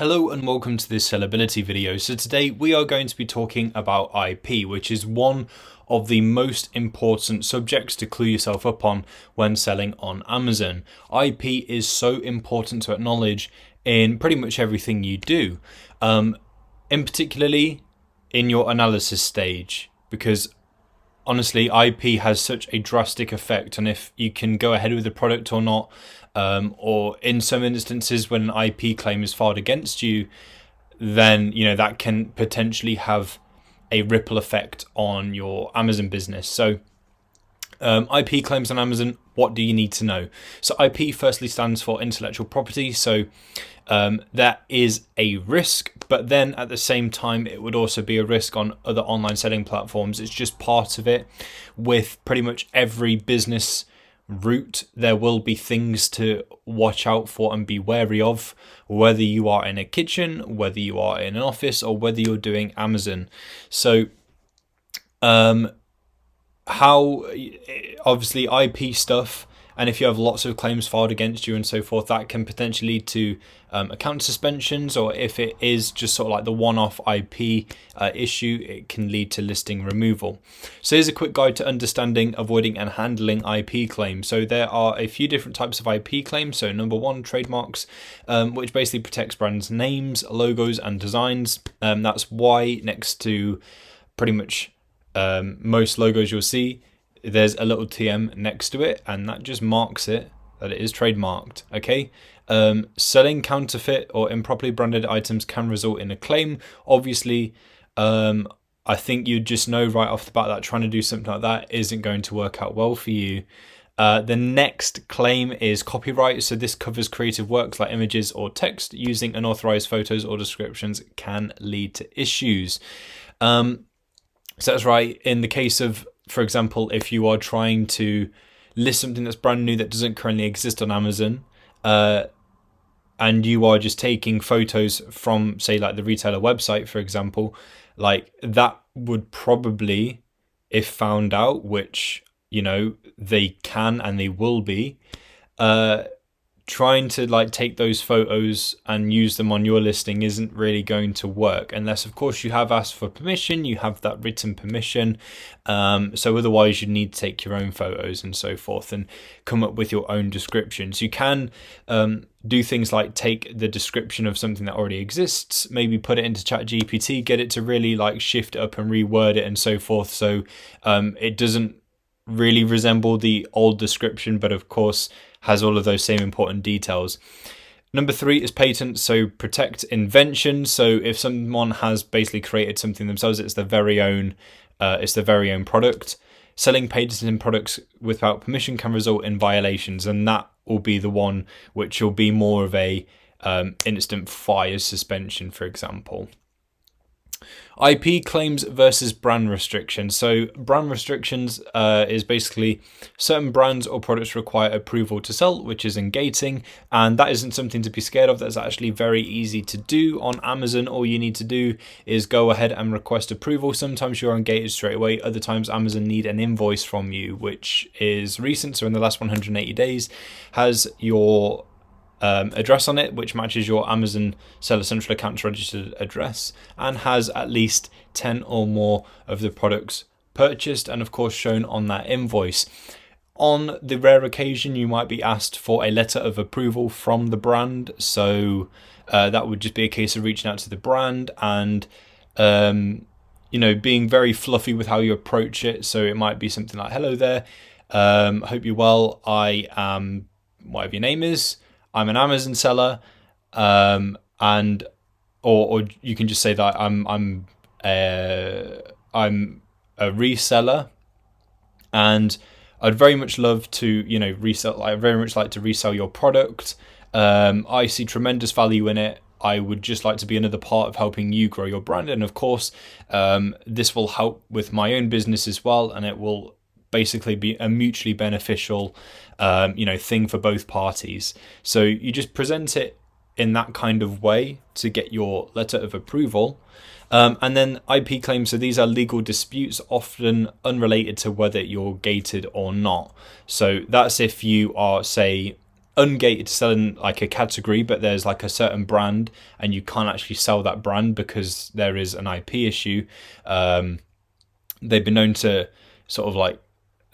Hello and welcome to this sellability video. So today we are going to be talking about IP, which is one of the most important subjects to clue yourself up on when selling on Amazon. IP is so important to acknowledge in pretty much everything you do, in particularly in your analysis stage, because honestly, IP has such a drastic effect on if you can go ahead with the product or not, or in some instances when an IP claim is filed against you, then that can potentially have a ripple effect on your Amazon business. So IP claims on Amazon, what do you need to know? So IP firstly stands for intellectual property. So that is a risk, but then at the same time, it would also be a risk on other online selling platforms. It's just part of it. With pretty much every business route, there will be things to watch out for and be wary of, whether you are in a kitchen, whether you are in an office, or whether you're doing Amazon. So how obviously IP stuff, and if you have lots of claims filed against you and so forth, that can potentially lead to account suspensions, or if it is just sort of like the one-off IP issue, it can lead to listing removal. So here's a quick guide to understanding, avoiding and handling IP claims. So there are a few different types of IP claims. So number one, trademarks, which basically protects brands' names, logos and designs. That's why next to pretty much most logos you'll see, there's a little TM next to it, and that just marks it that it is trademarked. Okay. Selling counterfeit or improperly branded items can result in a claim. Obviously, I think you just know right off the bat that trying to do something like that isn't going to work out well for you. The next claim is copyright. So this covers creative works like images or text. Using unauthorized photos or descriptions can lead to issues. So that's right. In the case of, for example, if you are trying to list something that's brand new that doesn't currently exist on Amazon, and you are just taking photos from, say, like the retailer website, for example, like that would probably, if found out, which, they can and they will be, trying to like take those photos and use them on your listing isn't really going to work, unless of course you have asked for permission, you have that written permission. So otherwise you need to take your own photos and so forth and come up with your own descriptions. You can do things like take the description of something that already exists, maybe put it into ChatGPT, get it to really like shift it up and reword it and so forth, so it doesn't really resemble the old description, but of course has all of those same important details. Number three is patents. So protect invention. So if someone has basically created something themselves, it's their very own product. Selling patented products without permission can result in violations, and that will be the one which will be more of a instant fire suspension, for example. IP claims versus brand restrictions. So brand restrictions is basically certain brands or products require approval to sell, which is ungating, and that isn't something to be scared of. That's actually very easy to do on Amazon. All you need to do is go ahead and request approval. Sometimes you're ungated straight away. Other times Amazon need an invoice from you, which is recent. So in the last 180 days has your address on it, which matches your Amazon Seller Central account's registered address, and has at least 10 or more of the products purchased and of course shown on that invoice. On the rare occasion you might be asked for a letter of approval from the brand, so that would just be a case of reaching out to the brand and being very fluffy with how you approach it. So it might be something like, hello there, hope you're well, I am whatever your name is, I'm an Amazon seller, and or you can just say that I'm a reseller, and I'd very much love to resell. I very much like to resell your product. I see tremendous value in it. I would just like to be another part of helping you grow your brand, and of course, this will help with my own business as well, and it will basically be a mutually beneficial thing for both parties. So you just present it in that kind of way to get your letter of approval. And then IP claims, so these are legal disputes, often unrelated to whether you're gated or not. So that's if you are, say, ungated to selling like a category, but there's like a certain brand and you can't actually sell that brand because there is an IP issue. They've been known to sort of like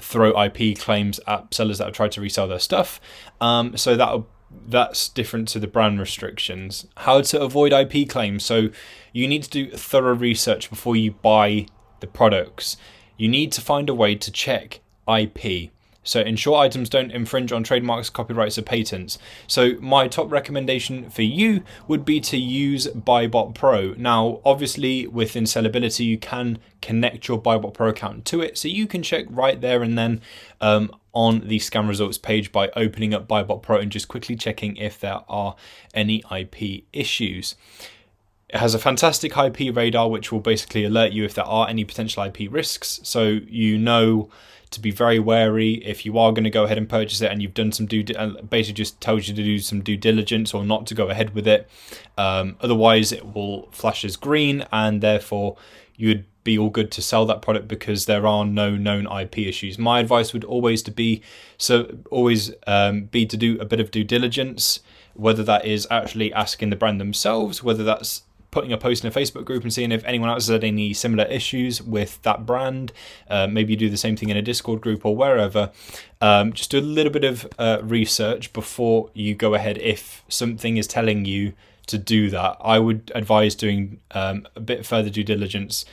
throw IP claims at sellers that have tried to resell their stuff. So that's different to the brand restrictions. How to avoid IP claims. So you need to do thorough research before you buy the products. You need to find a way to check IP. So ensure items don't infringe on trademarks, copyrights, or patents. So my top recommendation for you would be to use Buybot Pro. Now, obviously, within Sellability, you can connect your Buybot Pro account to it, so you can check right there and then on the scan results page by opening up Buybot Pro and just quickly checking if there are any IP issues. It has a fantastic IP radar, which will basically alert you if there are any potential IP risks. So you know to be very wary if you are going to go ahead and purchase it and you've done some basically just tells you to do some due diligence or not to go ahead with it. Otherwise, it will flash as green and therefore you'd be all good to sell that product because there are no known IP issues. My advice would always be to do a bit of due diligence, whether that is actually asking the brand themselves, whether that's putting a post in a Facebook group and seeing if anyone else has had any similar issues with that brand. Maybe you do the same thing in a Discord group or wherever. Just do a little bit of research before you go ahead. If something is telling you to do that, I would advise doing a bit further due diligence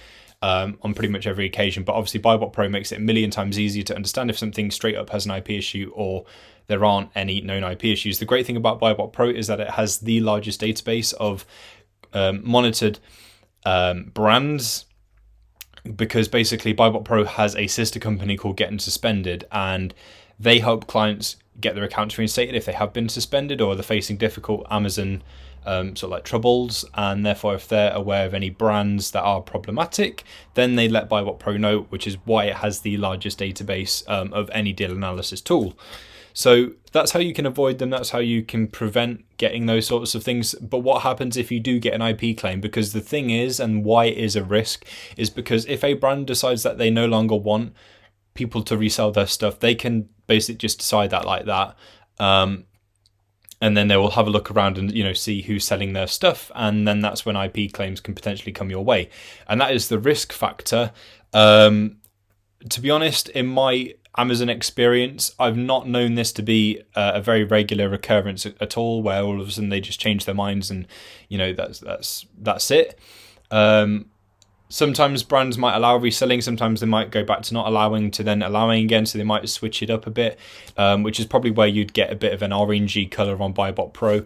on pretty much every occasion. But obviously Buybot Pro makes it a million times easier to understand if something straight up has an IP issue or there aren't any known IP issues. The great thing about Buybot Pro is that it has the largest database of monitored brands, because basically Buybot Pro has a sister company called Getting Suspended, and they help clients get their accounts reinstated if they have been suspended or they're facing difficult Amazon sort of like troubles, and therefore if they're aware of any brands that are problematic, then they let Buybot Pro know, which is why it has the largest database of any deal analysis tool. So that's how you can avoid them. That's how you can prevent getting those sorts of things. But what happens if you do get an IP claim? Because the thing is, and why it is a risk, is because if a brand decides that they no longer want people to resell their stuff, they can basically just decide that like that. And then they will have a look around and see who's selling their stuff. And then that's when IP claims can potentially come your way. And that is the risk factor. To be honest, in my Amazon experience, I've not known this to be a very regular occurrence at all, where all of a sudden they just change their minds and that's it. Sometimes brands might allow reselling, sometimes they might go back to not allowing to then allowing again, so they might switch it up a bit, which is probably where you'd get a bit of an orangey color on Buybot Pro.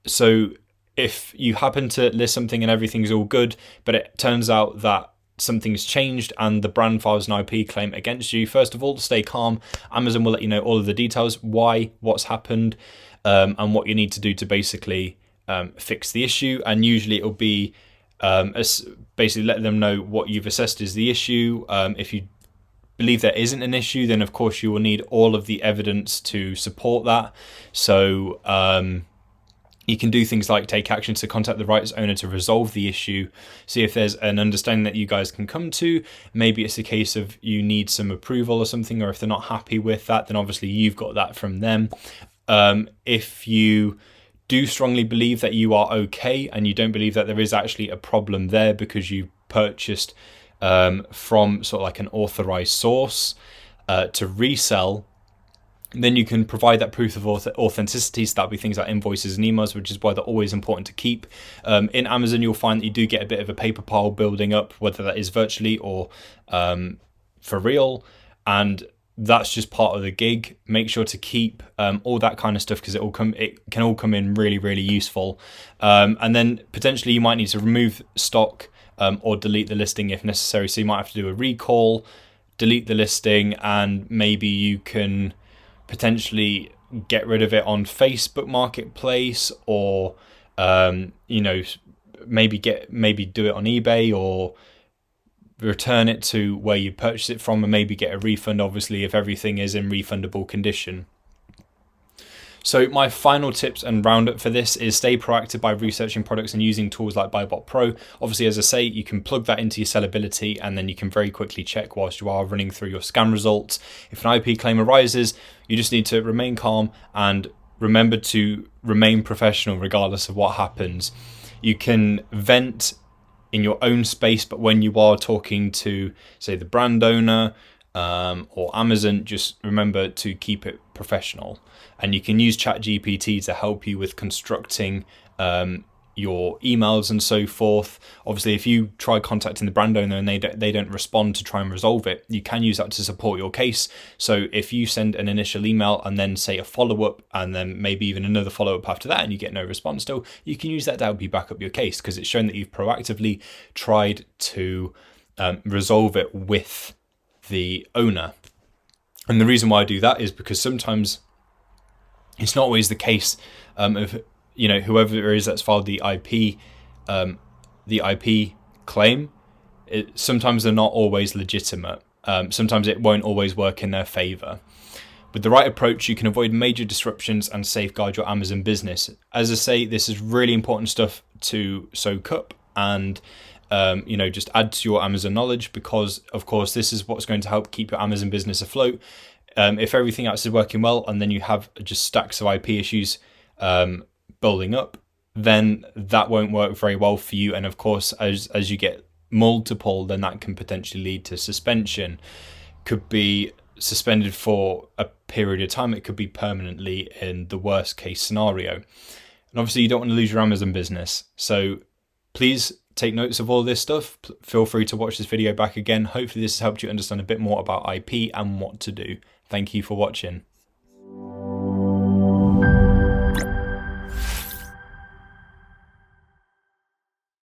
So if you happen to list something and everything's all good, but it turns out that something's changed and the brand files an IP claim against you, first of all, stay calm. Amazon will let you know all of the details, what's happened, and what you need to do to basically fix the issue. And usually it'll be basically let them know what you've assessed is the issue. If you believe there isn't an issue, then of course you will need all of the evidence to support that. So you can do things like take action to contact the rights owner to resolve the issue, see if there's an understanding that you guys can come to. Maybe it's a case of you need some approval or something, or if they're not happy with that, then obviously you've got that from them. If you do strongly believe that you are okay and you don't believe that there is actually a problem there because you purchased from sort of like an authorized source to resell, then you can provide that proof of authenticity. So that'll be things like invoices and emails, which is why they're always important to keep. In Amazon, you'll find that you do get a bit of a paper pile building up, whether that is virtually or for real. And that's just part of the gig. Make sure to keep all that kind of stuff, because it can all come in really, really useful. And then potentially you might need to remove stock or delete the listing if necessary. So you might have to do a recall, delete the listing, and maybe you can potentially get rid of it on Facebook Marketplace, or maybe do it on eBay, or return it to where you purchased it from and maybe get a refund, obviously if everything is in refundable condition. So my final tips and roundup for this is stay proactive by researching products and using tools like Buybot Pro. Obviously, as I say, you can plug that into your sellability and then you can very quickly check whilst you are running through your scan results. If an IP claim arises, you just need to remain calm and remember to remain professional regardless of what happens. You can vent in your own space, but when you are talking to, say, the brand owner or Amazon, just remember to keep it professional. And you can use ChatGPT to help you with constructing your emails and so forth. Obviously, if you try contacting the brand owner and they don't respond to try and resolve it, you can use that to support your case. So if you send an initial email and then say a follow-up and then maybe even another follow-up after that and you get no response still, you can use that to help you back up your case because it's shown that you've proactively tried to resolve it with the owner. And the reason why I do that is because sometimes it's not always the case of whoever it is that's filed the IP claim. Sometimes they're not always legitimate. Sometimes it won't always work in their favor. With the right approach, you can avoid major disruptions and safeguard your Amazon business. As I say, this is really important stuff to soak up and just add to your Amazon knowledge because, of course, this is what's going to help keep your Amazon business afloat. If everything else is working well and then you have just stacks of IP issues building up, then that won't work very well for you. And of course, as you get multiple, then that can potentially lead to suspension. Could be suspended for a period of time. It could be permanently in the worst case scenario. And obviously you don't want to lose your Amazon business. So please take notes of all this stuff. Feel free to watch this video back again. Hopefully this has helped you understand a bit more about IP and what to do. Thank you for watching.